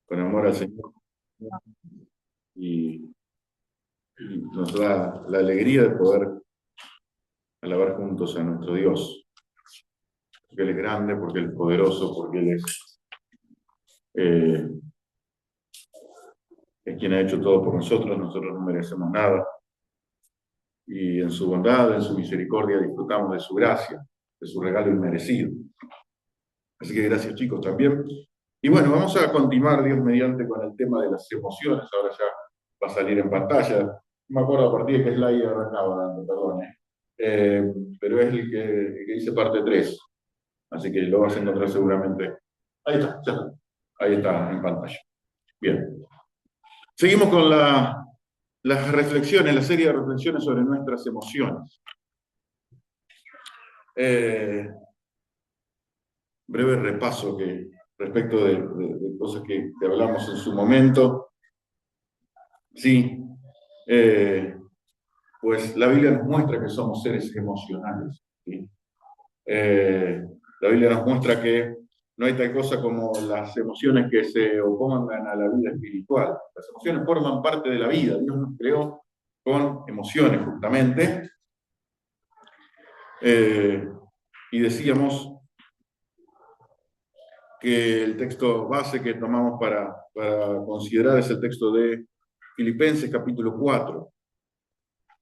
con amor al Señor y, y nos da la alegría de poder alabar juntos a nuestro Dios, porque Él es grande, porque Él es poderoso, porque Él eh, es quien ha hecho todo por nosotros no merecemos nada, y en su bondad, en su misericordia disfrutamos de su gracia, de su regalo inmerecido. Así que gracias chicos también. Y bueno, vamos a continuar, Dios mediante, con el tema de las emociones. Ahora ya va a salir en pantalla. No me acuerdo a partir de qué slide arrancaba dando, perdón. Pero es el que dice parte 3. Así que lo vas a encontrar seguramente. Ahí está, ya está. Ahí está en pantalla. Bien. Seguimos con las reflexiones, la serie de reflexiones sobre nuestras emociones. Breve repaso respecto de cosas que hablamos en su momento. Sí, pues la Biblia nos muestra que somos seres emocionales. ¿Sí? La Biblia nos muestra que no hay tal cosa como las emociones que se opongan a la vida espiritual. Las emociones forman parte de la vida. Dios nos creó con emociones, justamente. Y decíamos que el texto base que tomamos para considerar es el texto de Filipenses capítulo 4,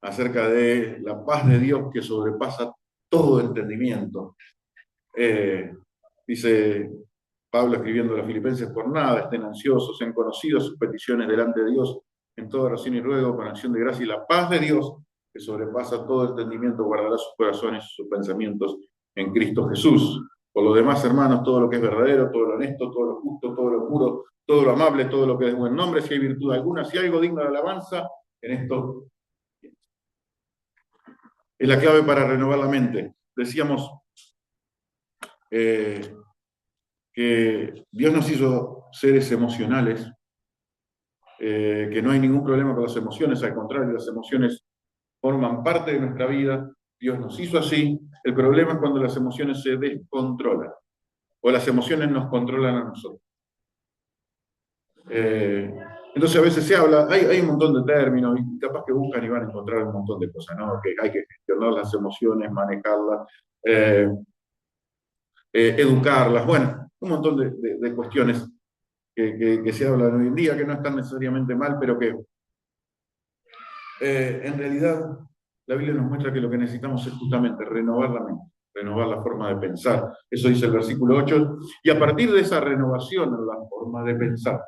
acerca de la paz de Dios que sobrepasa todo entendimiento. Dice Pablo escribiendo a los Filipenses: por nada estén ansiosos, sean conocidos sus peticiones delante de Dios, en toda oración y ruego, con acción de gracia, y la paz de Dios, que sobrepasa todo entendimiento, guardará sus corazones y sus pensamientos en Cristo Jesús. Por lo demás, hermanos, todo lo que es verdadero, todo lo honesto, todo lo justo, todo lo puro, todo lo amable, todo lo que es de buen nombre, si hay virtud alguna, si hay algo digno de alabanza, en esto es la clave para renovar la mente. Decíamos que Dios nos hizo seres emocionales, que no hay ningún problema con las emociones, al contrario, las emociones forman parte de nuestra vida, Dios nos hizo así. El problema es cuando las emociones se descontrolan, o las emociones nos controlan a nosotros. Eh, entonces a veces se habla, hay un montón de términos, y capaz que buscan y van a encontrar un montón de cosas, ¿no? Que hay que gestionar las emociones, manejarlas, eh, educarlas, bueno, un montón de cuestiones que se hablan hoy en día, que no están necesariamente mal, pero que en realidad la Biblia nos muestra que lo que necesitamos es justamente renovar la mente, renovar la forma de pensar. Eso dice el versículo 8. Y a partir de esa renovación en la forma de pensar,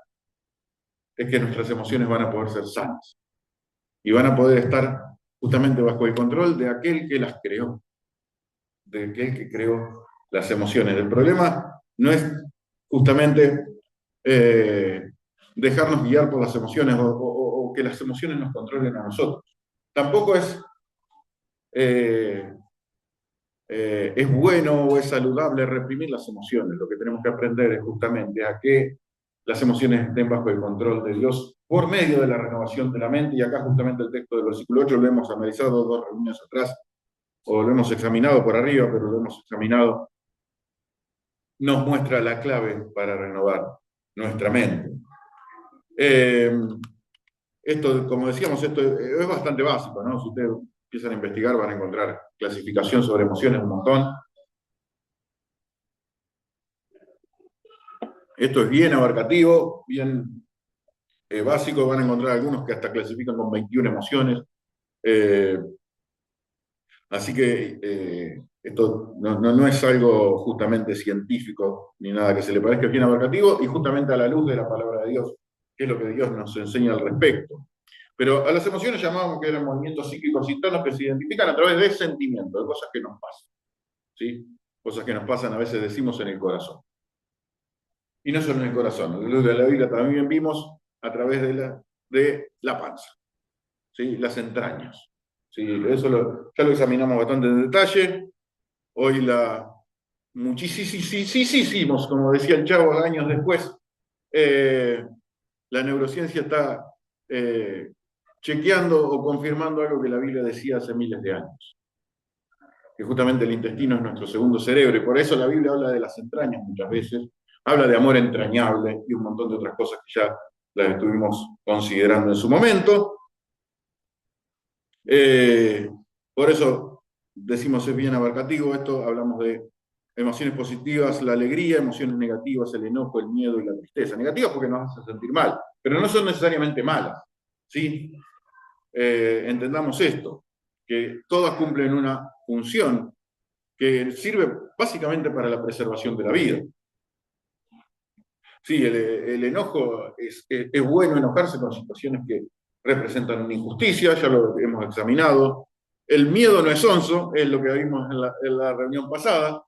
es que nuestras emociones van a poder ser sanas y van a poder estar justamente bajo el control de aquel que las creó, de aquel que creó las emociones. El problema no es justamente dejarnos guiar por las emociones o que las emociones nos controlen a nosotros. Tampoco eh, es bueno o es saludable reprimir las emociones. Lo que tenemos que aprender es justamente a que las emociones estén bajo el control de Dios por medio de la renovación de la mente. Y acá justamente el texto del versículo 8 lo hemos analizado 2 reuniones atrás, o lo hemos examinado por arriba, pero lo hemos examinado. Nos muestra la clave para renovar nuestra mente. Esto, como decíamos, esto es bastante básico, ¿no? Si ustedes empiezan a investigar van a encontrar clasificación sobre emociones un montón. Esto es bien abarcativo, bien básico, van a encontrar algunos que hasta clasifican con 21 emociones. Eh, Así que esto no es algo justamente científico ni nada que se le parezca, es bien abarcativo y justamente a la luz de la palabra de Dios, que es lo que Dios nos enseña al respecto. Pero a las emociones llamábamos que eran movimientos psíquicos internos que se identifican a través de sentimientos, de cosas que nos pasan, ¿sí? Cosas que nos pasan, a veces decimos, en el corazón. Y no solo en el corazón, a la luz de la Biblia también vimos a través de la panza, ¿sí? Las entrañas. ¿Sí? Eso ya lo examinamos bastante en detalle. Hoy muchísimos, como decía el Chavo años después, la neurociencia está chequeando o confirmando algo que la Biblia decía hace miles de años, que justamente el intestino es nuestro segundo cerebro, y por eso la Biblia habla de las entrañas muchas veces, habla de amor entrañable y un montón de otras cosas que ya las estuvimos considerando en su momento. Eh, por eso decimos es bien abarcativo esto, hablamos de emociones positivas, la alegría, emociones negativas, el enojo, el miedo y la tristeza. Negativas porque nos hacen sentir mal, pero no son necesariamente malas, ¿sí? Entendamos esto, que todas cumplen una función que sirve básicamente para la preservación de la vida. Sí, el enojo es bueno enojarse con situaciones que representan una injusticia, ya lo hemos examinado. El miedo no es onzo, es lo que vimos en la reunión pasada.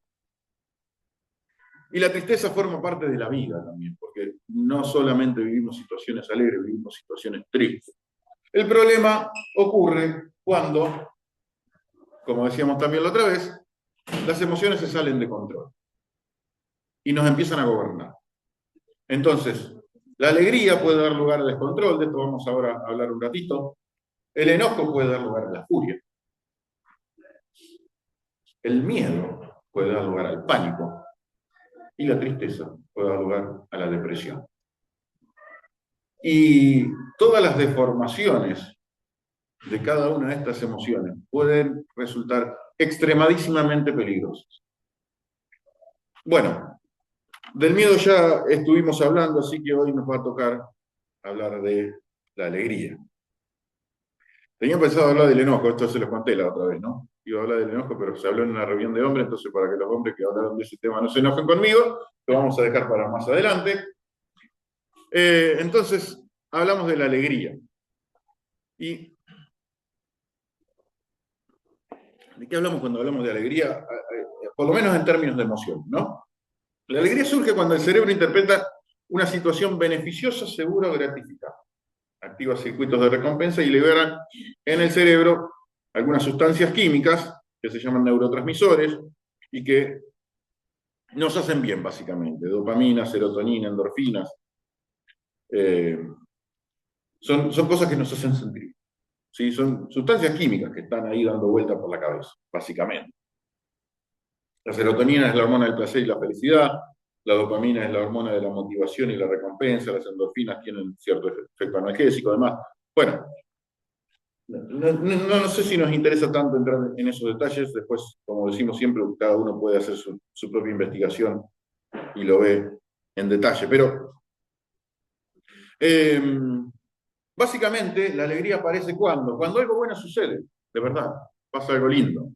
Y la tristeza forma parte de la vida también, porque no solamente vivimos situaciones alegres, vivimos situaciones tristes. El problema ocurre cuando, como decíamos también la otra vez, las emociones se salen de control y nos empiezan a gobernar. Entonces, la alegría puede dar lugar al descontrol, de esto vamos ahora a hablar un ratito. El enojo puede dar lugar a la furia. El miedo puede dar lugar al pánico. Y la tristeza puede dar lugar a la depresión. Y todas las deformaciones de cada una de estas emociones pueden resultar extremadísimamente peligrosas. Bueno, del miedo ya estuvimos hablando, así que hoy nos va a tocar hablar de la alegría. Tenía pensado hablar del enojo, esto se lo conté la otra vez, ¿no? Iba a hablar del enojo, pero se habló en una reunión de hombres, entonces para que los hombres que hablaron de ese tema no se enojen conmigo, lo vamos a dejar para más adelante. Entonces, hablamos de la alegría. ¿Y de qué hablamos cuando hablamos de alegría? Por lo menos en términos de emoción, ¿no? La alegría surge cuando el cerebro interpreta una situación beneficiosa, segura o gratificante. Activa circuitos de recompensa y libera en el cerebro algunas sustancias químicas que se llaman neurotransmisores y que nos hacen bien, básicamente. Dopamina, serotonina, endorfinas. Son cosas que nos hacen sentir. ¿Sí? Son sustancias químicas que están ahí dando vueltas por la cabeza, básicamente. La serotonina es la hormona del placer y la felicidad. La dopamina es la hormona de la motivación y la recompensa. Las endorfinas tienen cierto efecto analgésico, además. Bueno, no sé si nos interesa tanto entrar en esos detalles. Después, como decimos siempre, cada uno puede hacer su propia investigación y lo ve en detalle. Pero básicamente la alegría aparece cuando algo bueno sucede, de verdad, pasa algo lindo.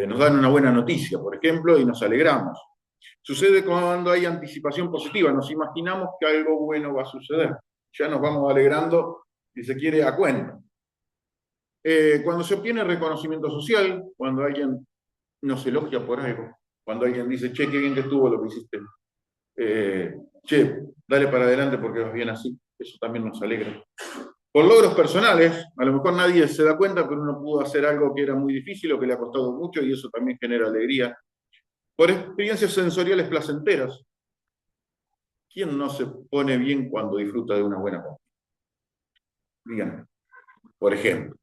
Nos dan una buena noticia, por ejemplo, y nos alegramos. Sucede cuando hay anticipación positiva, nos imaginamos que algo bueno va a suceder. Ya nos vamos alegrando, si se quiere, a cuento. Cuando se obtiene reconocimiento social, cuando alguien nos elogia por algo, cuando alguien dice, che, qué bien que estuvo lo que hiciste, che, dale para adelante porque vas bien así, eso también nos alegra. Por logros personales, a lo mejor nadie se da cuenta, pero uno pudo hacer algo que era muy difícil o que le ha costado mucho y eso también genera alegría. Por experiencias sensoriales placenteras, ¿quién no se pone bien cuando disfruta de una buena comida? Díganme, por ejemplo.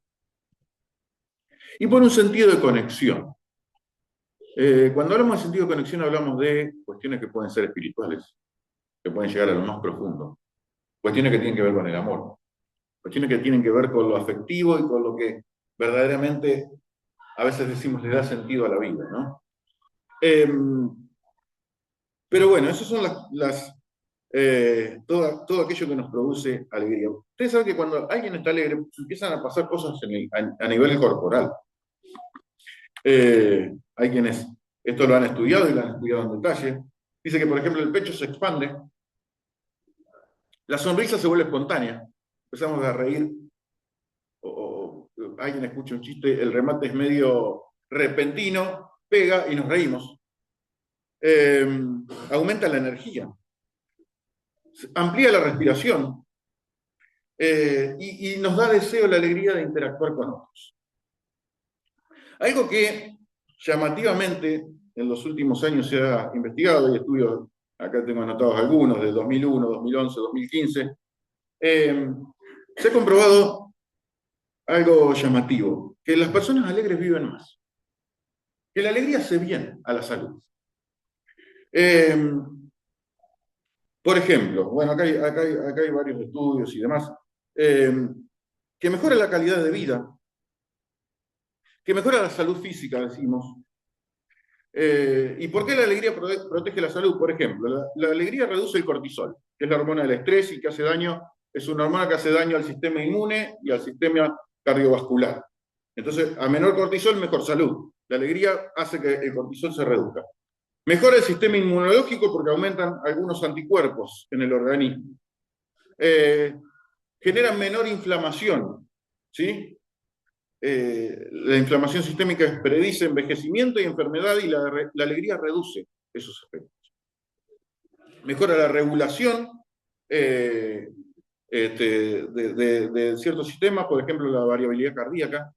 Y por un sentido de conexión. Cuando hablamos de sentido de conexión hablamos de cuestiones que pueden ser espirituales, que pueden llegar a lo más profundo, cuestiones que tienen que ver con el amor, cuestiones que tienen que ver con lo afectivo y con lo que verdaderamente a veces decimos le da sentido a la vida, ¿no? Pero bueno, esas son todo aquello que nos produce alegría. Ustedes saben que cuando alguien está alegre empiezan a pasar cosas a nivel corporal. Hay quienes esto lo han estudiado y lo han estudiado en detalle. Dice que, por ejemplo, el pecho se expande, la sonrisa se vuelve espontánea, empezamos a reír, o alguien escucha un chiste, el remate es medio repentino, pega y nos reímos. Aumenta la energía, amplía la respiración y nos da deseo, la alegría de interactuar con otros. Algo que llamativamente en los últimos años se ha investigado, y estudios, acá tengo anotados algunos, de 2001, 2011, 2015, se ha comprobado algo llamativo, que las personas alegres viven más, que la alegría hace bien a la salud. Eh, por ejemplo, bueno, acá hay varios estudios y demás, que mejora la calidad de vida, que mejora la salud física, decimos. ¿Y por qué la alegría protege la salud? Por ejemplo, la alegría reduce el cortisol, que es la hormona del estrés y que hace daño, es una hormona que hace daño al sistema inmune y al sistema cardiovascular. Entonces, a menor cortisol, mejor salud. La alegría hace que el cortisol se reduzca. Mejora el sistema inmunológico porque aumentan algunos anticuerpos en el organismo. Genera menor inflamación, ¿sí? La inflamación sistémica predice envejecimiento y enfermedad y la alegría reduce esos efectos. Mejora la regulación de ciertos sistemas, por ejemplo, la variabilidad cardíaca.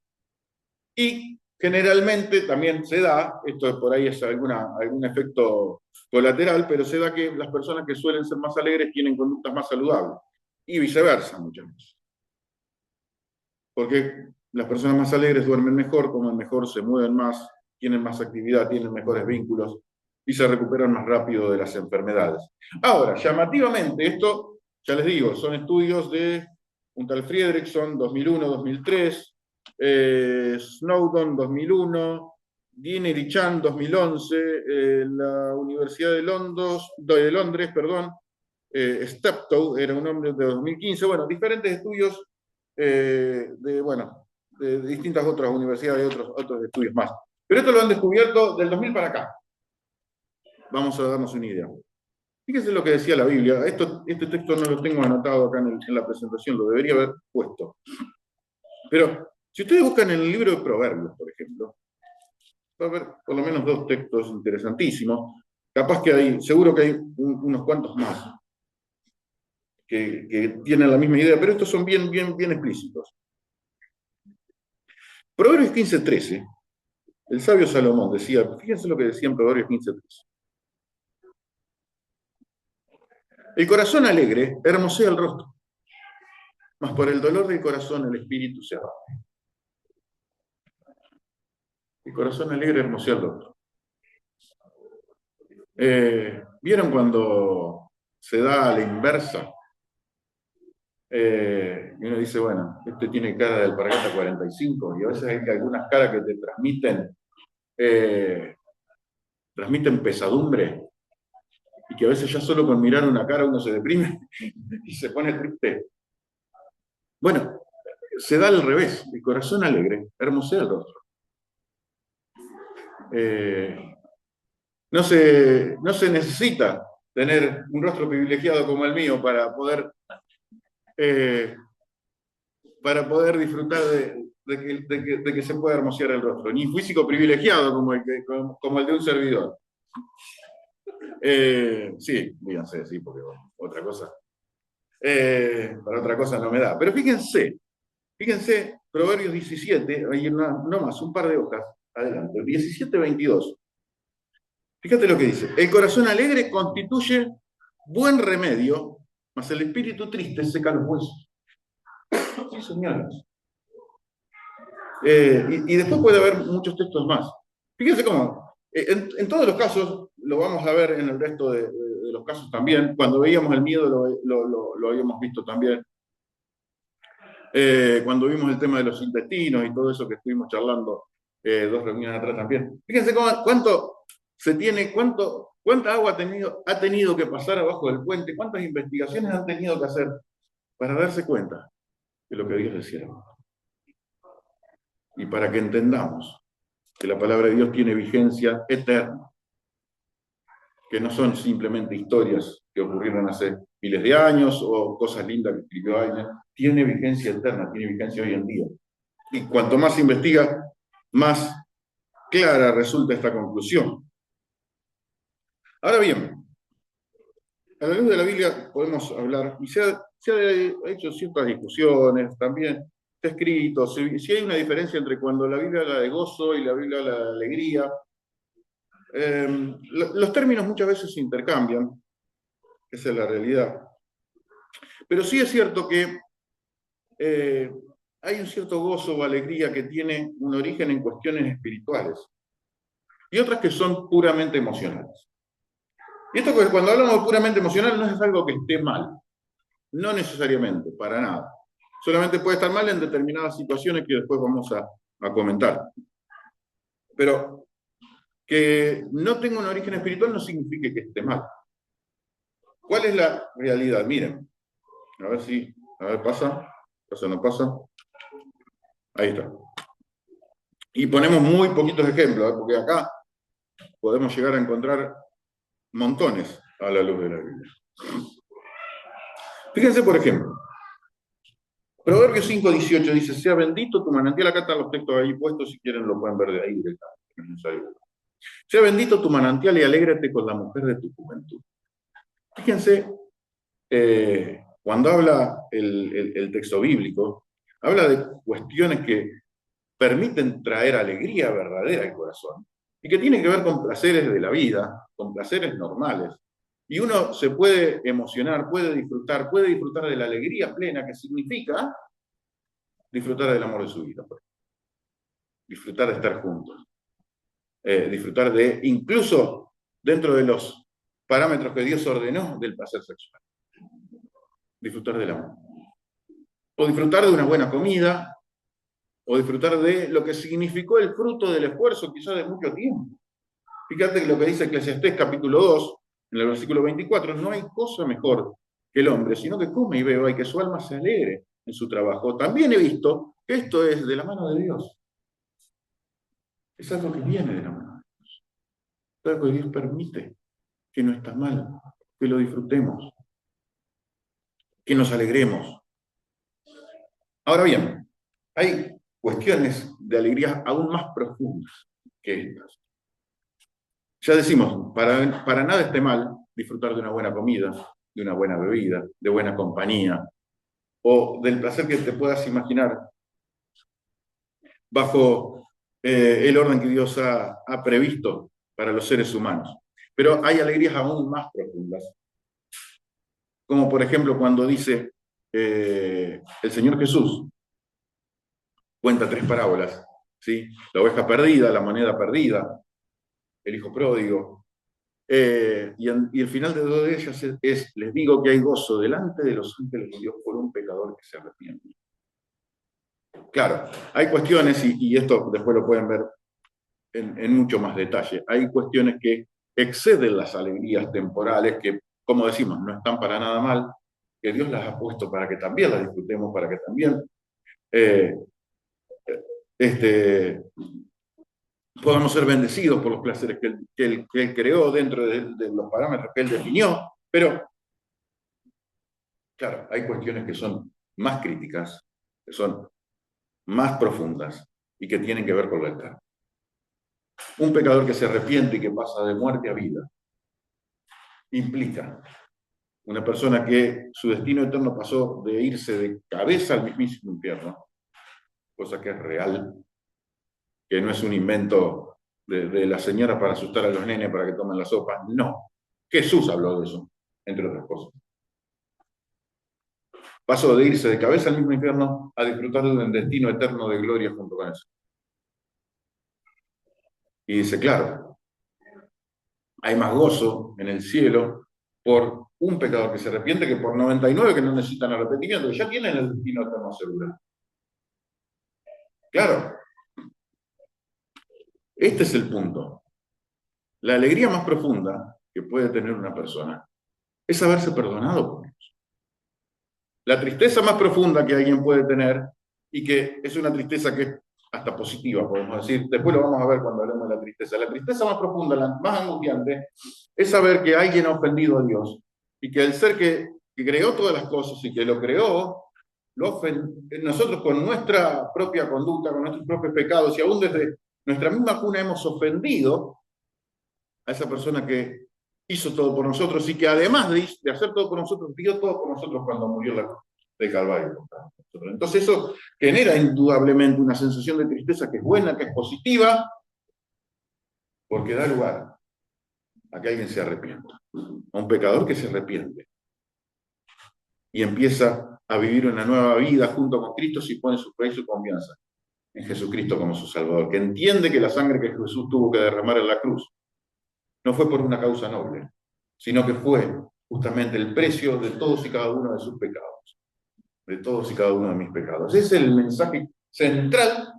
Y generalmente también se da, esto por ahí es algún efecto colateral, pero se da que las personas que suelen ser más alegres tienen conductas más saludables. Y viceversa muchas veces. Porque las personas más alegres duermen mejor, comen mejor, se mueven más, tienen más actividad, tienen mejores vínculos y se recuperan más rápido de las enfermedades. Ahora, llamativamente, esto, ya les digo, son estudios de un tal Friedrichson, 2001-2003, Snowdon, 2001, Guinness y Chan, 2011, la Universidad de Londres, perdón, Steptoe era un hombre de 2015, bueno, diferentes estudios de distintas otras universidades y otros estudios más. Pero esto lo han descubierto del 2000 para acá. Vamos a darnos una idea. Fíjense lo que decía la Biblia. Este texto no lo tengo anotado acá en la presentación, lo debería haber puesto. Pero si ustedes buscan en el libro de Proverbios, por ejemplo, va a haber por lo menos dos textos interesantísimos. Capaz que hay, seguro que hay unos cuantos más que tienen la misma idea, pero estos son bien explícitos. Proverbios 15:13, el sabio Salomón decía, fíjense lo que decía en Proverbios 15:13. El corazón alegre hermosea el rostro, mas por el dolor del corazón el espíritu se abate. El corazón alegre hermosea el rostro. ¿Vieron cuando se da a la inversa? Y uno dice, bueno, este tiene cara de alpargata 45, y a veces hay algunas caras que te transmiten pesadumbre, y que a veces ya solo con mirar una cara uno se deprime y se pone triste. Bueno, se da al revés, el corazón alegre hermosea el rostro. No se necesita tener un rostro privilegiado como el mío para poder disfrutar de que se pueda hermosear el rostro, ni físico privilegiado como el de un servidor. Sí, díganse, sí, porque bueno, otra cosa. Para otra cosa no me da. Pero fíjense, Proverbios 17, hay no más, un par de hojas, adelante, 17:22. Fíjate lo que dice. El corazón alegre constituye buen remedio, mas el espíritu triste seca los huesos. Sí, señores. Y después puede haber muchos textos más. Fíjense cómo, en todos los casos, lo vamos a ver en el resto de los casos también, cuando veíamos el miedo lo habíamos visto también. Cuando vimos el tema de los intestinos y todo eso que estuvimos charlando 2 reuniones atrás también. Fíjense cuánta agua ha tenido que pasar abajo del puente, cuántas investigaciones han tenido que hacer para darse cuenta de lo que Dios decía. Y para que entendamos que la palabra de Dios tiene vigencia eterna, que no son simplemente historias que ocurrieron hace miles de años o cosas lindas que escribió alguien, tiene vigencia eterna, tiene vigencia hoy en día. Y cuanto más se investiga, más clara resulta esta conclusión. Ahora bien, a la luz de la Biblia podemos hablar, y se ha hecho ciertas discusiones, también está escrito, si hay una diferencia entre cuando la Biblia habla de gozo y la Biblia habla de alegría. Los términos muchas veces se intercambian, esa es la realidad. Pero sí es cierto que hay un cierto gozo o alegría que tiene un origen en cuestiones espirituales y otras que son puramente emocionales. Y esto cuando hablamos puramente emocional no es algo que esté mal, no necesariamente, para nada. Solamente puede estar mal en determinadas situaciones que después vamos a comentar. Pero que no tenga un origen espiritual no significa que esté mal. ¿Cuál es la realidad? Miren, a ver, pasa, no pasa. Ahí está. Y ponemos muy poquitos ejemplos, porque acá podemos llegar a encontrar montones a la luz de la Biblia. Fíjense, por ejemplo, Proverbios 5:18 dice, sea bendito tu manantial, acá están los textos ahí puestos, si quieren lo pueden ver de ahí directamente. Sea bendito tu manantial y alégrate con la mujer de tu juventud. Fíjense, cuando habla el texto bíblico, habla de cuestiones que permiten traer alegría verdadera al corazón y que tienen que ver con placeres de la vida, con placeres normales. Y uno se puede emocionar, puede disfrutar de la alegría plena que significa disfrutar del amor de su vida, disfrutar de estar juntos, disfrutar de, incluso dentro de los parámetros que Dios ordenó, del placer sexual, disfrutar del amor. O disfrutar de una buena comida, o disfrutar de lo que significó el fruto del esfuerzo quizás de mucho tiempo. Fíjate que lo que dice Eclesiastés capítulo 2, en el versículo 24, no hay cosa mejor que el hombre, sino que come y beba y que su alma se alegre en su trabajo. También he visto que esto es de la mano de Dios. Es algo que viene de la mano de Dios. Es algo que Dios permite, que no está mal, que lo disfrutemos, que nos alegremos. Ahora bien, hay cuestiones de alegría aún más profundas que estas. Ya decimos, para nada esté mal disfrutar de una buena comida, de una buena bebida, de buena compañía, o del placer que te puedas imaginar bajo el orden que Dios ha previsto para los seres humanos. Pero hay alegrías aún más profundas, como por ejemplo cuando dice el Señor Jesús, cuenta tres parábolas, ¿sí? La oveja perdida, la moneda perdida, el hijo pródigo. Y el final de dos de ellas les digo que hay gozo delante de los ángeles de Dios por un pecador que se arrepiente. Claro, hay cuestiones, y esto después lo pueden ver en mucho más detalle, hay cuestiones que exceden las alegrías temporales, que, como decimos, no están para nada mal, que Dios las ha puesto para que también las disfrutemos, para que también eh, este, podamos ser bendecidos por los placeres que él creó dentro de los parámetros que Él definió, pero, claro, hay cuestiones que son más críticas, que son más profundas y que tienen que ver con la eterna. Un pecador que se arrepiente y que pasa de muerte a vida implica una persona que su destino eterno pasó de irse de cabeza al mismísimo infierno, cosa que es real, que no es un invento de la señora para asustar a los nenes para que tomen la sopa, no. Jesús habló de eso, entre otras cosas. Pasó de irse de cabeza al mismo infierno a disfrutar de un destino eterno de gloria junto con eso. Y dice, claro, hay más gozo en el cielo por un pecador que se arrepiente que por 99 que no necesitan arrepentimiento, que ya tienen el destino eterno asegurado. Claro, este es el punto. La alegría más profunda que puede tener una persona es haberse perdonado por Dios. La tristeza más profunda que alguien puede tener, y que es una tristeza que es hasta positiva, podemos decir, después lo vamos a ver cuando hablemos de la tristeza más profunda, la más angustiante, es saber que alguien ha ofendido a Dios y que el ser que creó todas las cosas y que lo creó, nosotros con nuestra propia conducta, con nuestros propios pecados y aún desde nuestra misma cuna hemos ofendido a esa persona que hizo todo por nosotros y que además de hacer todo por nosotros, dio todo por nosotros cuando murió la cruz de Calvario. Entonces eso genera indudablemente una sensación de tristeza que es buena, que es positiva, porque da lugar a que alguien se arrepienta, a un pecador que se arrepiente y empieza a vivir una nueva vida junto con Cristo si pone su fe y su confianza en Jesucristo como su Salvador, que entiende que la sangre que Jesús tuvo que derramar en la cruz no fue por una causa noble, sino que fue justamente el precio de todos y cada uno de sus pecados, de todos y cada uno de mis pecados. Ese es el mensaje central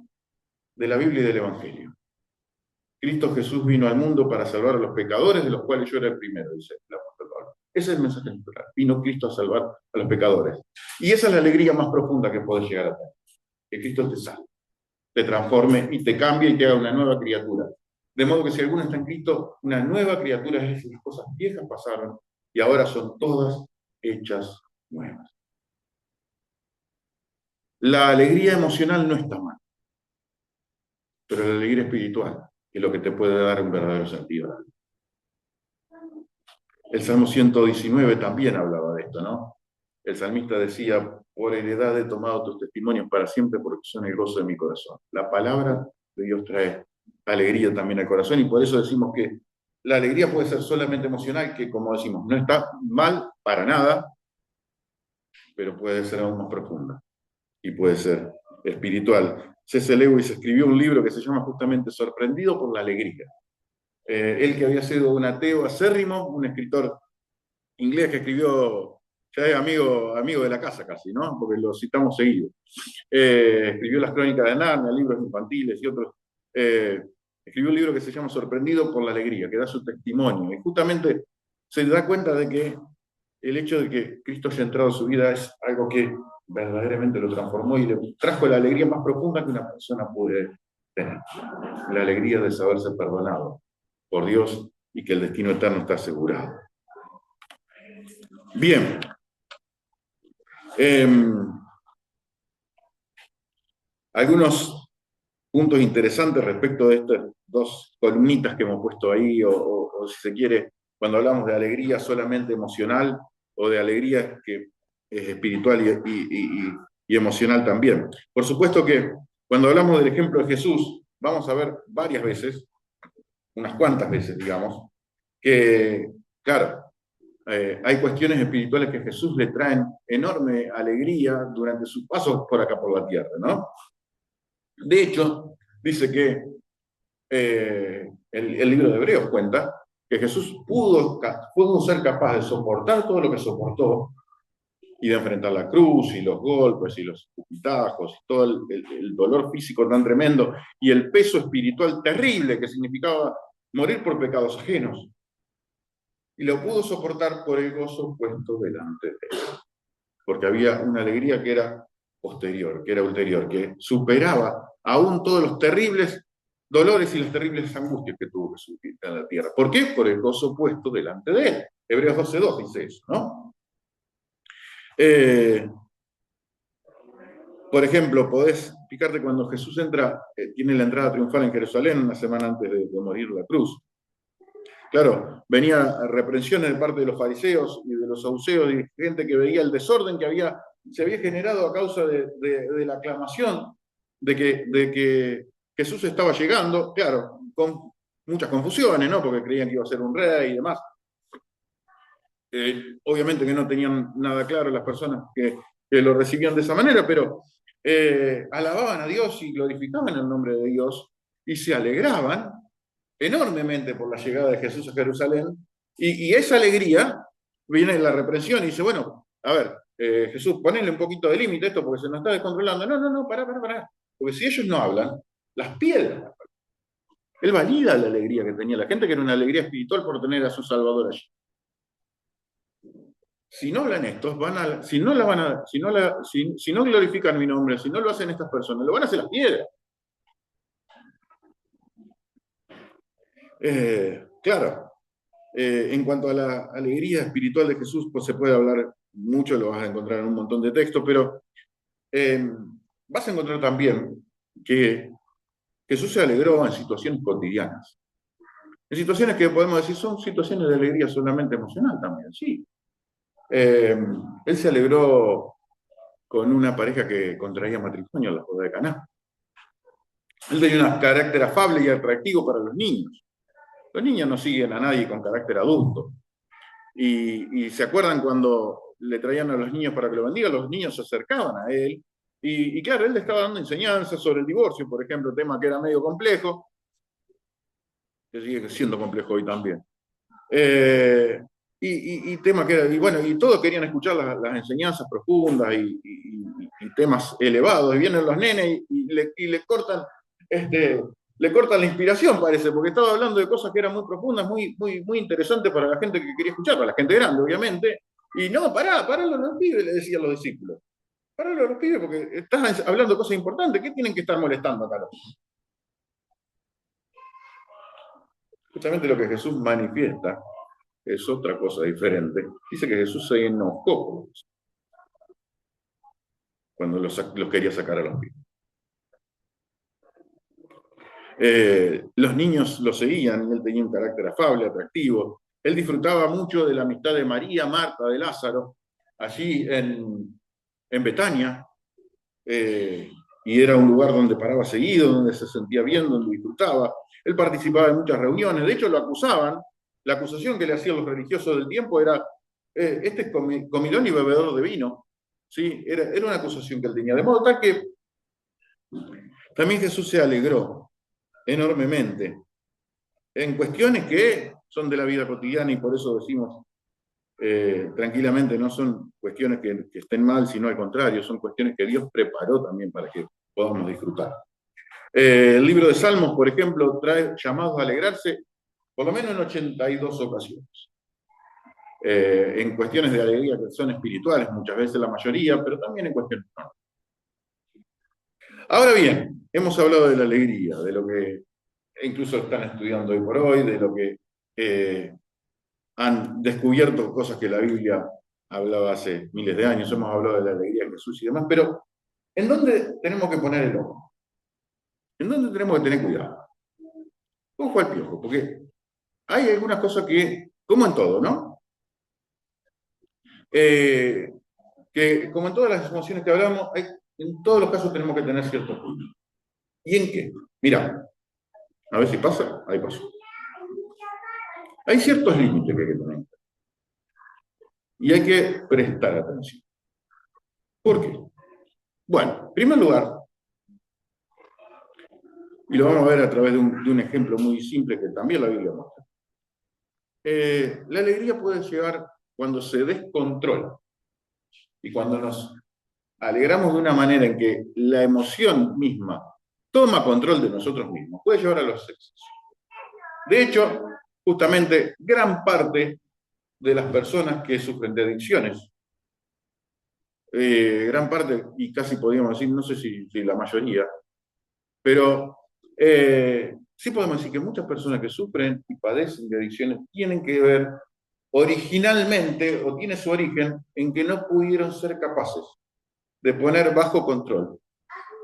de la Biblia y del Evangelio. Cristo Jesús vino al mundo para salvar a los pecadores, de los cuales yo era el primero, dice el apóstol Pablo. Ese es el mensaje central. Vino Cristo a salvar a los pecadores. Y esa es la alegría más profunda que puedes llegar a tener. Que Cristo te salve, te transforme y te cambie y te haga una nueva criatura. De modo que si alguno está en Cristo, una nueva criatura es decir, las cosas viejas pasaron y ahora son todas hechas nuevas. La alegría emocional no está mal, pero la alegría espiritual es lo que te puede dar un verdadero sentido a la vida. El Salmo 119 también hablaba de esto, ¿no? El salmista decía, por heredad he tomado tus testimonios para siempre porque son el gozo de mi corazón. La palabra de Dios trae alegría también al corazón y por eso decimos que la alegría puede ser solamente emocional, que como decimos, no está mal para nada, pero puede ser aún más profunda y puede ser espiritual. C.S. Lewis escribió un libro que se llama justamente Sorprendido por la alegría. Él que había sido un ateo acérrimo, un escritor inglés que escribió, ya es amigo de la casa casi, ¿no? Porque lo citamos seguido. Escribió las crónicas de Narnia, libros infantiles y otros. Escribió un libro que se llama Sorprendido por la alegría, que da su testimonio. Y justamente se da cuenta de que el hecho de que Cristo haya entrado en su vida es algo que verdaderamente lo transformó y le trajo la alegría más profunda que una persona puede tener. La alegría de saberse perdonado por Dios y que el destino eterno está asegurado. Bien. Algunos puntos interesantes respecto de estas dos columnitas que hemos puesto ahí, o si se quiere, cuando hablamos de alegría solamente emocional o de alegría que es espiritual y emocional también. Por supuesto que cuando hablamos del ejemplo de Jesús, vamos a ver varias veces, unas cuantas veces, digamos, que, claro, hay cuestiones espirituales que a Jesús le traen enorme alegría durante sus pasos por acá por la tierra, ¿no? De hecho, dice que el libro de Hebreos cuenta que Jesús pudo ser capaz de soportar todo lo que soportó y de enfrentar la cruz y los golpes y los escupitajos y todo el dolor físico tan tremendo y el peso espiritual terrible que significaba morir por pecados ajenos. Y lo pudo soportar por el gozo puesto delante de él. Porque había una alegría que era posterior, que era ulterior, que superaba aún todos los terribles dolores y las terribles angustias que tuvo que sufrir en la tierra. ¿Por qué? Por el gozo puesto delante de él. Hebreos 12:2 dice eso, ¿no? Por ejemplo, podés fijarte cuando Jesús entra, tiene la entrada triunfal en Jerusalén una semana antes de morir la cruz. Claro, venía reprensiones de parte de los fariseos y de los saduceos y gente que veía el desorden que se había generado a causa de la aclamación de que Jesús estaba llegando, claro, con muchas confusiones, ¿no? Porque creían que iba a ser un rey y demás. Obviamente que no tenían nada claro las personas que lo recibían de esa manera, pero alababan a Dios y glorificaban el nombre de Dios y se alegraban enormemente por la llegada de Jesús a Jerusalén, y esa alegría viene de la reprensión y dice, bueno, a ver, Jesús, ponle un poquito de límite a esto porque se nos está descontrolando. No, pará. Porque si ellos no hablan, las piedras. Él valida la alegría que tenía la gente, que era una alegría espiritual por tener a su Salvador allí. Si no hablan estos, si no glorifican mi nombre, si no lo hacen estas personas, lo van a hacer las piedras. Claro, en cuanto a la alegría espiritual de Jesús, pues se puede hablar mucho, lo vas a encontrar en un montón de textos, pero vas a encontrar también que Jesús se alegró en situaciones cotidianas. En situaciones que podemos decir son situaciones de alegría solamente emocional también, sí. Él se alegró con una pareja que contraía matrimonio en la boda de Caná. Él tenía un carácter afable y atractivo para los niños. Los niños no siguen a nadie con carácter adulto. Y se acuerdan cuando le traían a los niños para que lo bendiga, los niños se acercaban a él. Y claro, él le estaba dando enseñanzas sobre el divorcio, por ejemplo, tema que era medio complejo, que sigue siendo complejo hoy también. y temas y bueno, y todos querían escuchar las enseñanzas profundas y temas elevados, y vienen los nenes y este, le cortan la inspiración, parece, porque estaba hablando de cosas que eran muy profundas, muy interesantes para la gente que quería escuchar, para la gente grande, obviamente, y no, pará los pibes, le decían los discípulos. Pará los pibes, porque estás hablando de cosas importantes, ¿qué tienen que estar molestando acá? Justamente lo que Jesús manifiesta es otra cosa diferente. Dice que Jesús se enojó cuando los quería sacar a los pibes. Los niños lo seguían, él tenía un carácter afable, atractivo. Él disfrutaba mucho de la amistad de María, Marta, de Lázaro, allí en Betania, y era un lugar donde paraba seguido, donde se sentía bien, donde disfrutaba. Él participaba en muchas reuniones, de hecho lo acusaban, la acusación que le hacían los religiosos del tiempo era, este es comilón y bebedor de vino. ¿Sí? Era una acusación que él tenía. De modo tal que también Jesús se alegró enormemente en cuestiones que son de la vida cotidiana y por eso decimos tranquilamente, no son cuestiones que estén mal, sino al contrario, son cuestiones que Dios preparó también para que podamos disfrutar. El libro de Salmos, por ejemplo, trae llamados a alegrarse por lo menos en 82 ocasiones. En cuestiones de alegría que son espirituales, muchas veces la mayoría, pero también en cuestiones no. Ahora bien, hemos hablado de la alegría, de lo que incluso están estudiando hoy por hoy, de lo que han descubierto cosas que la Biblia hablaba hace miles de años, hemos hablado de la alegría de Jesús y demás, pero ¿en dónde tenemos que poner el ojo? ¿En dónde tenemos que tener cuidado? Ojo al piojo, porque hay algunas cosas que, como en todo, ¿no? Eh, que como en todas las emociones que hablamos, en todos los casos tenemos que tener ciertos puntos. ¿Y en qué? Mira, a ver si pasa, ahí pasó. Hay ciertos límites que hay que tener y hay que prestar atención. ¿Por qué? Bueno, en primer lugar, y lo vamos a ver a través de un ejemplo muy simple que también la Biblia muestra. La alegría puede llegar cuando se descontrola y cuando nos alegramos de una manera en que la emoción misma toma control de nosotros mismos, puede llevar a los excesos. De hecho, justamente gran parte de las personas que sufren de adicciones, gran parte, y casi podríamos decir, no sé si la mayoría, pero sí podemos decir que muchas personas que sufren y padecen de adicciones tienen que ver originalmente, o tiene su origen, en que no pudieron ser capaces de poner bajo control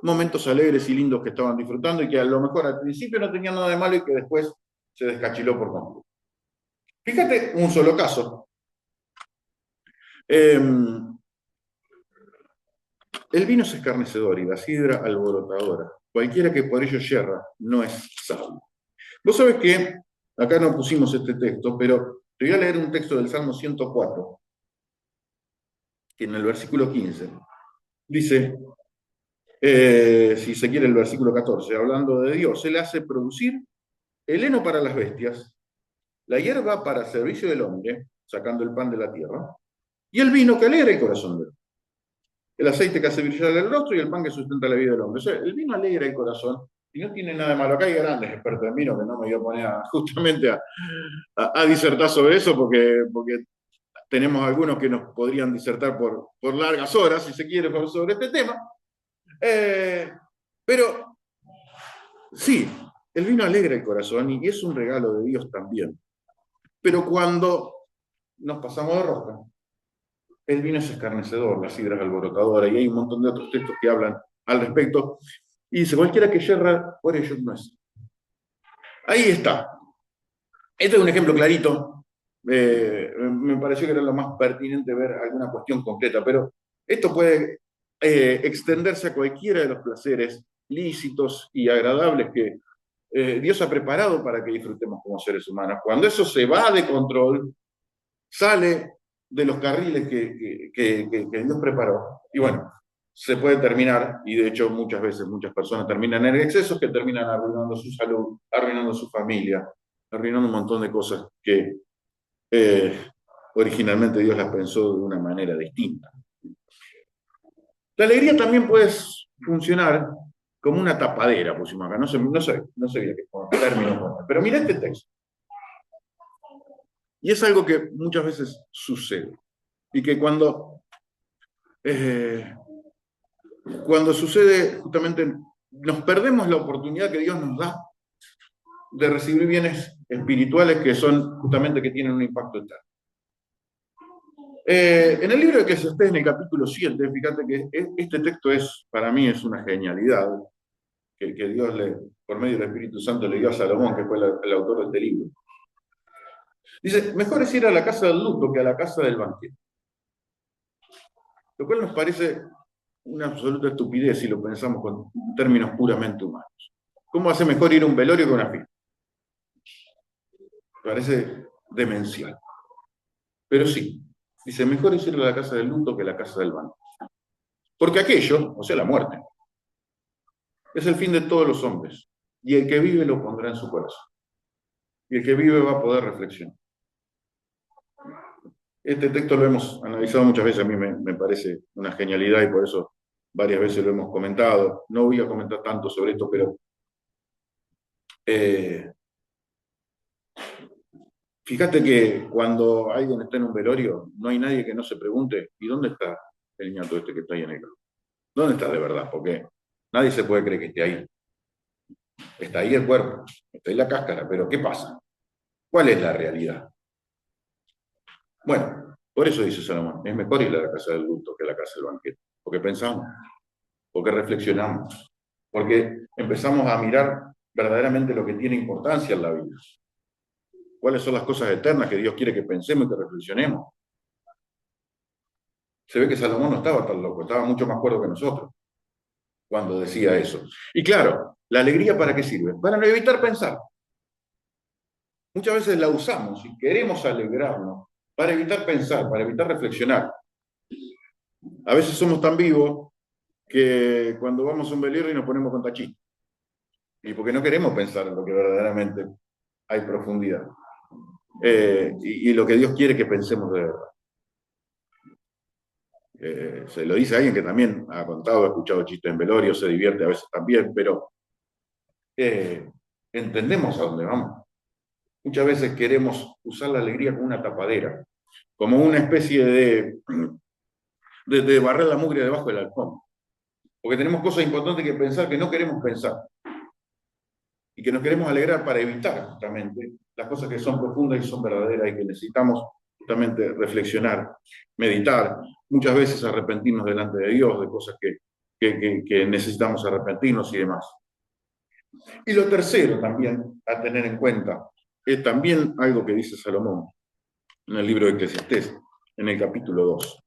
momentos alegres y lindos que estaban disfrutando y que a lo mejor al principio no tenían nada de malo y que después se descachiló por completo. Fíjate un solo caso. El vino es escarnecedor y la sidra alborotadora. Cualquiera que por ello yerra no es sabio. Vos sabés que, acá no pusimos este texto, pero te voy a leer un texto del Salmo 104, que en el versículo 15 dice, si se quiere el versículo 14, hablando de Dios, Él hace producir el heno para las bestias, la hierba para el servicio del hombre, sacando el pan de la tierra, y el vino que alegra el corazón del hombre. El aceite que hace brillar el rostro y el pan que sustenta la vida del hombre. O sea, el vino alegra el corazón y no tiene nada de malo. Acá hay grandes expertos en vino que no me voy a poner justamente a disertar sobre eso porque tenemos algunos que nos podrían disertar por largas horas, si se quiere, sobre este tema. Pero sí, el vino alegra el corazón y es un regalo de Dios también. Pero cuando nos pasamos de rosca, el vino es escarnecedor, la sidra es alborotadora, y hay un montón de otros textos que hablan al respecto. Y dice, cualquiera que yerra, por ellos no es. Ahí está. Este es un ejemplo clarito. Me pareció que era lo más pertinente ver alguna cuestión concreta, pero esto puede extenderse a cualquiera de los placeres lícitos y agradables que Dios ha preparado para que disfrutemos como seres humanos. Cuando eso se va de control, sale de los carriles que Dios preparó. Y bueno, se puede terminar, y de hecho muchas veces muchas personas terminan en excesos que terminan arruinando su salud, arruinando su familia, arruinando un montón de cosas que originalmente Dios las pensó de una manera distinta. La alegría también puede funcionar como una tapadera, pusimos acá, no sé bien qué término poner, pero mira este texto. Y es algo que muchas veces sucede. Y que eh, cuando sucede, justamente nos perdemos la oportunidad que Dios nos da de recibir bienes espirituales que son justamente que tienen un impacto eterno. En el libro de Eclesiastés, en el capítulo 7, fíjate que este texto para mí es una genialidad que Dios por medio del Espíritu Santo le dio a Salomón, que fue el autor de este libro. Dice, mejor es ir a la casa del luto que a la casa del banquete. Lo cual nos parece una absoluta estupidez si lo pensamos con términos puramente humanos. ¿Cómo hace mejor ir a un velorio que a una fiesta? Me parece demencial. Pero sí, dice, mejor es ir a la casa del luto que a la casa del banquete. Porque aquello, o sea, la muerte, es el fin de todos los hombres. Y el que vive lo pondrá en su corazón. Y el que vive va a poder reflexionar. Este texto lo hemos analizado muchas veces, a mí me parece una genialidad y por eso varias veces lo hemos comentado. No voy a comentar tanto sobre esto, pero fíjate que cuando alguien está en un velorio, no hay nadie que no se pregunte, ¿y dónde está el ñato este que está ahí en el campo? ¿Dónde está de verdad? Porque nadie se puede creer que esté ahí. Está ahí el cuerpo, está ahí la cáscara, pero ¿qué pasa? ¿Cuál es la realidad? Bueno, por eso dice Salomón, es mejor ir a la casa del luto que a la casa del banquete, porque pensamos, porque reflexionamos, porque empezamos a mirar verdaderamente lo que tiene importancia en la vida. ¿Cuáles son las cosas eternas que Dios quiere que pensemos y que reflexionemos? Se ve que Salomón no estaba tan loco, estaba mucho más cuerdo que nosotros cuando decía eso. Y claro, ¿la alegría para qué sirve? Para no evitar pensar. Muchas veces la usamos y queremos alegrarnos para evitar pensar, para evitar reflexionar. A veces somos tan vivos que cuando vamos a un velorio y nos ponemos con tachito. Y porque no queremos pensar en lo que verdaderamente hay profundidad. Y lo que Dios quiere que pensemos de verdad. Se lo dice a alguien que también ha contado, ha escuchado chistes en velorio, se divierte a veces también, pero entendemos a dónde vamos. Muchas veces queremos usar la alegría como una tapadera, como una especie de barrer la mugre debajo del alfombra. Porque tenemos cosas importantes que pensar que no queremos pensar. Y que nos queremos alegrar para evitar justamente las cosas que son profundas y son verdaderas y que necesitamos justamente reflexionar, meditar, muchas veces arrepentirnos delante de Dios de cosas que necesitamos arrepentirnos y demás. Y lo tercero también a tener en cuenta es también algo que dice Salomón en el libro de Eclesiastés, en el capítulo 2.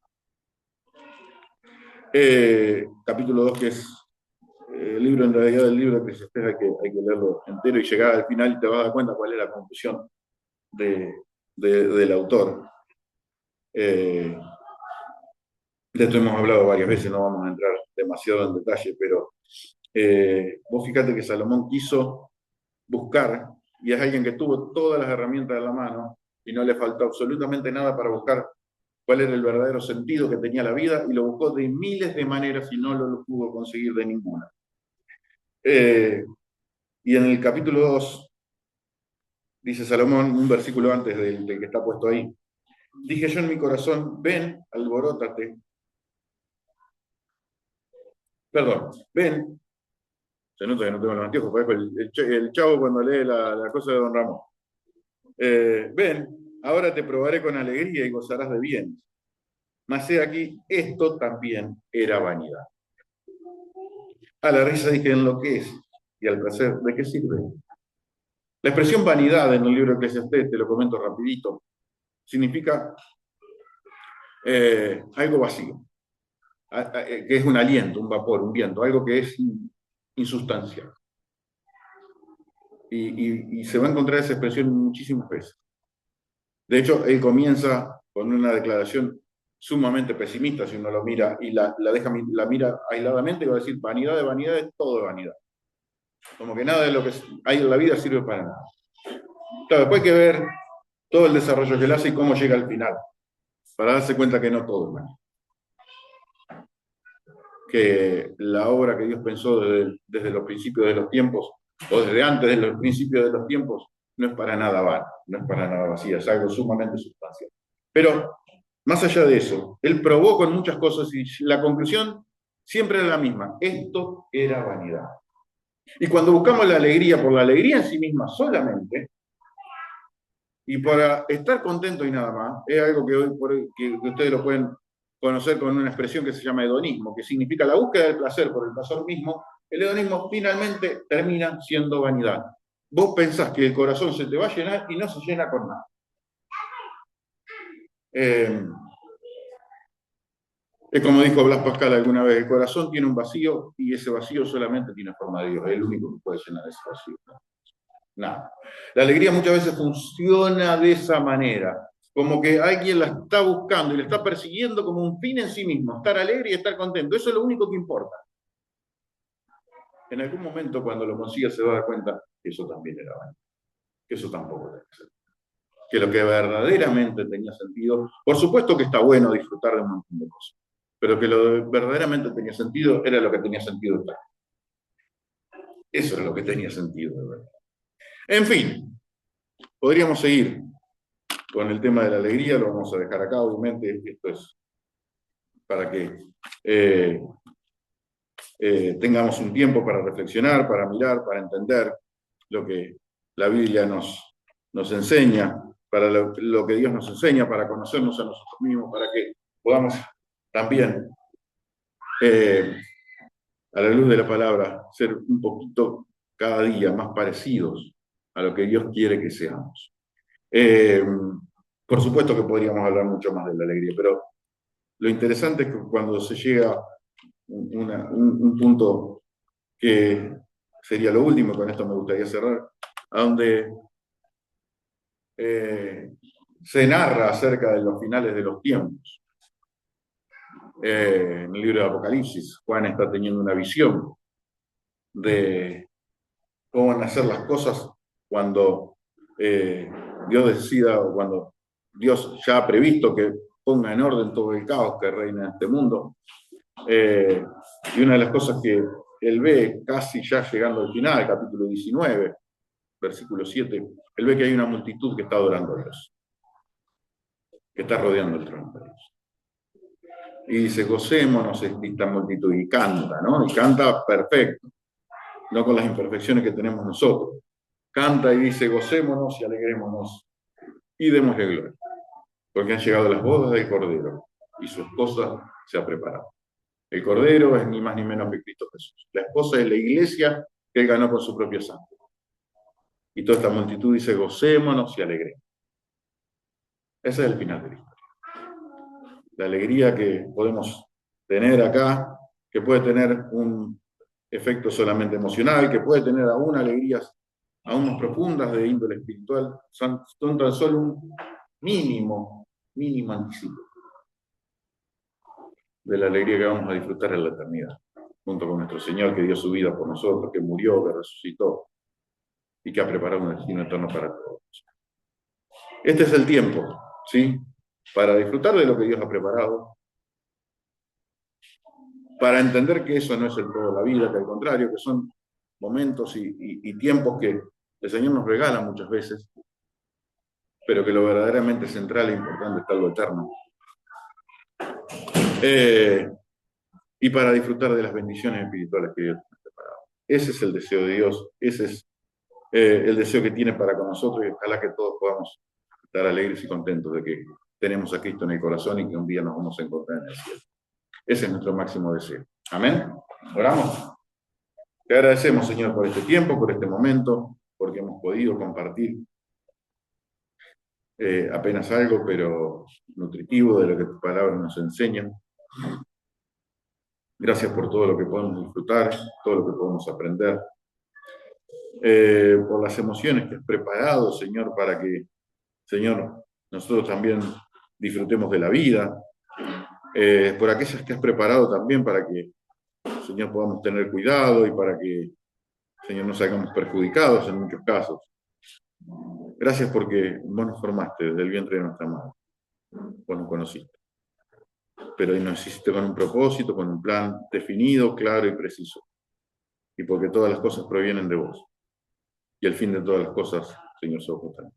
Capítulo 2 que es el libro, en realidad, del libro de Eclesiastés hay que leerlo entero y llegar al final y te vas a dar cuenta cuál es la conclusión del autor. De esto hemos hablado varias veces, no vamos a entrar demasiado en detalle, pero vos fíjate que Salomón quiso buscar, y es alguien que tuvo todas las herramientas en la mano, y no le faltó absolutamente nada para buscar cuál era el verdadero sentido que tenía la vida, y lo buscó de miles de maneras y no lo pudo conseguir de ninguna. Y en el capítulo 2, dice Salomón, un versículo antes del que está puesto ahí, dije yo en mi corazón, ven, alborótate. Perdón, ven, se nota que no tengo los anteojos, parezco el chavo cuando lee la cosa de Don Ramón. Ven, ahora te probaré con alegría y gozarás de bien. Mas he aquí, esto también era vanidad. A la risa dije, ¿en lo que es? Y al placer, ¿de qué sirve? La expresión vanidad en el libro de Eclesiastés, te lo comento rapidito, significa algo vacío, que es un aliento, un vapor, un viento, algo que es insustancial. Y se va a encontrar esa expresión muchísimas veces. De hecho, él comienza con una declaración sumamente pesimista, si uno lo mira y la mira aisladamente, y va a decir, vanidad de vanidad es todo de vanidad. Como que nada de lo que hay en la vida sirve para nada. Claro, después hay que ver todo el desarrollo que él hace y cómo llega al final. para darse cuenta que no todo es vanidad. Que la obra que Dios pensó desde los principios de los tiempos, o desde antes de los principios de los tiempos, no es para nada vana, no es para nada vacía, es algo sumamente sustancial. Pero, más allá de eso, él probó con muchas cosas y la conclusión siempre era la misma: esto era vanidad. Y cuando buscamos la alegría por la alegría en sí misma solamente, y para estar contento y nada más, es algo que hoy que ustedes lo pueden conocer con una expresión que se llama hedonismo, que significa la búsqueda del placer por el placer mismo. El hedonismo finalmente termina siendo vanidad. Vos pensás que el corazón se te va a llenar y no se llena con nada. Es como dijo Blas Pascal alguna vez: el corazón tiene un vacío y ese vacío solamente tiene forma de Dios. Es el único que puede llenar ese vacío. Nada. La alegría muchas veces funciona de esa manera, como que alguien la está buscando y la está persiguiendo como un fin en sí mismo, estar alegre y estar contento. Eso es lo único que importa. En algún momento, cuando lo consiga, se va a dar cuenta que eso también era vanidad, que eso tampoco tenía sentido. Que lo que verdaderamente tenía sentido, por supuesto que está bueno disfrutar de un montón de cosas, pero que lo que verdaderamente tenía sentido era lo que tenía sentido estar. Eso era lo que tenía sentido, de verdad. En fin, podríamos seguir con el tema de la alegría, lo vamos a dejar acá, obviamente. Esto es para que tengamos un tiempo para reflexionar, para mirar, para entender lo que la Biblia nos enseña, para lo que Dios nos enseña, para conocernos a nosotros mismos, para que podamos también, a la luz de la palabra, ser un poquito cada día más parecidos a lo que Dios quiere que seamos. Por supuesto que podríamos hablar mucho más de la alegría, pero lo interesante es que cuando se llega a un punto que sería lo último, con esto me gustaría cerrar, a donde se narra acerca de los finales de los tiempos. En el libro de Apocalipsis, Juan está teniendo una visión de cómo van a ser las cosas cuando Dios decida, o cuando Dios ya ha previsto que ponga en orden todo el caos que reina en este mundo. Y una de las cosas que él ve casi ya llegando al final, capítulo 19, versículo 7, él ve que hay una multitud que está adorando a Dios, que está rodeando el trono de Dios. Y dice: gocémonos esta multitud, y canta, ¿no? Y canta perfecto, no con las imperfecciones que tenemos nosotros. Canta y dice: gocémonos y alegrémonos y démosle gloria, porque han llegado las bodas del Cordero y su esposa se ha preparado. El Cordero es ni más ni menos que Cristo Jesús. La esposa es la iglesia que él ganó con su propio sangre. Y toda esta multitud dice: gocémonos y alegremos. Ese es el final de la historia. La alegría que podemos tener acá, que puede tener un efecto solamente emocional, que puede tener aún alegrías aún más profundas de índole espiritual, son tan solo un mínimo anticipo de la alegría que vamos a disfrutar en la eternidad, junto con nuestro Señor, que dio su vida por nosotros, que murió, que resucitó y que ha preparado un destino eterno para todos. Este es el tiempo, ¿sí?, para disfrutar de lo que Dios ha preparado, para entender que eso no es el todo de la vida, que al contrario, que son momentos y tiempos que el Señor nos regala muchas veces, pero que lo verdaderamente central e importante está lo eterno. Y para disfrutar de las bendiciones espirituales que Dios nos ha preparado. Ese es el deseo de Dios, ese es el deseo que tiene para con nosotros, y ojalá que todos podamos estar alegres y contentos de que tenemos a Cristo en el corazón y que un día nos vamos a encontrar en el cielo. Ese es nuestro máximo deseo. Amén. Oramos. Te agradecemos, Señor, por este tiempo, por este momento, porque hemos podido compartir apenas algo, pero nutritivo, de lo que tus palabras nos enseñan. Gracias por todo lo que podemos disfrutar, todo lo que podemos aprender, por las emociones que has preparado, Señor, para que, Señor, nosotros también disfrutemos de la vida, por aquellas que has preparado también para que, Señor, podamos tener cuidado y para que, Señor, no salgamos perjudicados en muchos casos. Gracias porque vos nos formaste desde el vientre de nuestra madre. vos nos conociste. Pero hoy nos hiciste con un propósito, con un plan definido, claro y preciso. Y porque todas las cosas provienen de vos. Y el fin de todas las cosas, Señor, sos vos también.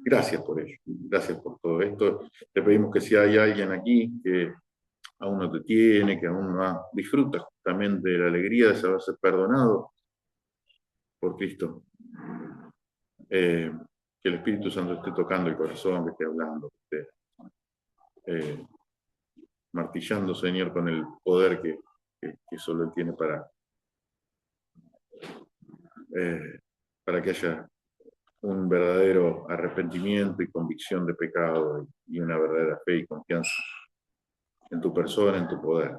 Gracias por ello. Gracias por todo esto. Te pedimos que si hay alguien aquí que aún no te tiene, que aún no disfruta justamente de la alegría de saberse perdonado por Cristo, que el Espíritu Santo esté tocando el corazón, que esté hablando, que esté martillando, Señor, con el poder que solo Él tiene para que haya un verdadero arrepentimiento y convicción de pecado y una verdadera fe y confianza en tu persona, en tu poder.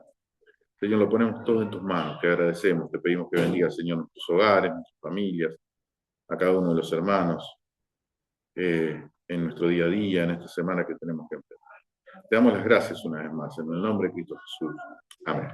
Señor, lo ponemos todo en tus manos, te agradecemos, te pedimos que bendiga, Señor, nuestros hogares, nuestras familias, a cada uno de los hermanos, en nuestro día a día, en esta semana que tenemos que empezar. Te damos las gracias una vez más, en el nombre de Cristo Jesús. Amén.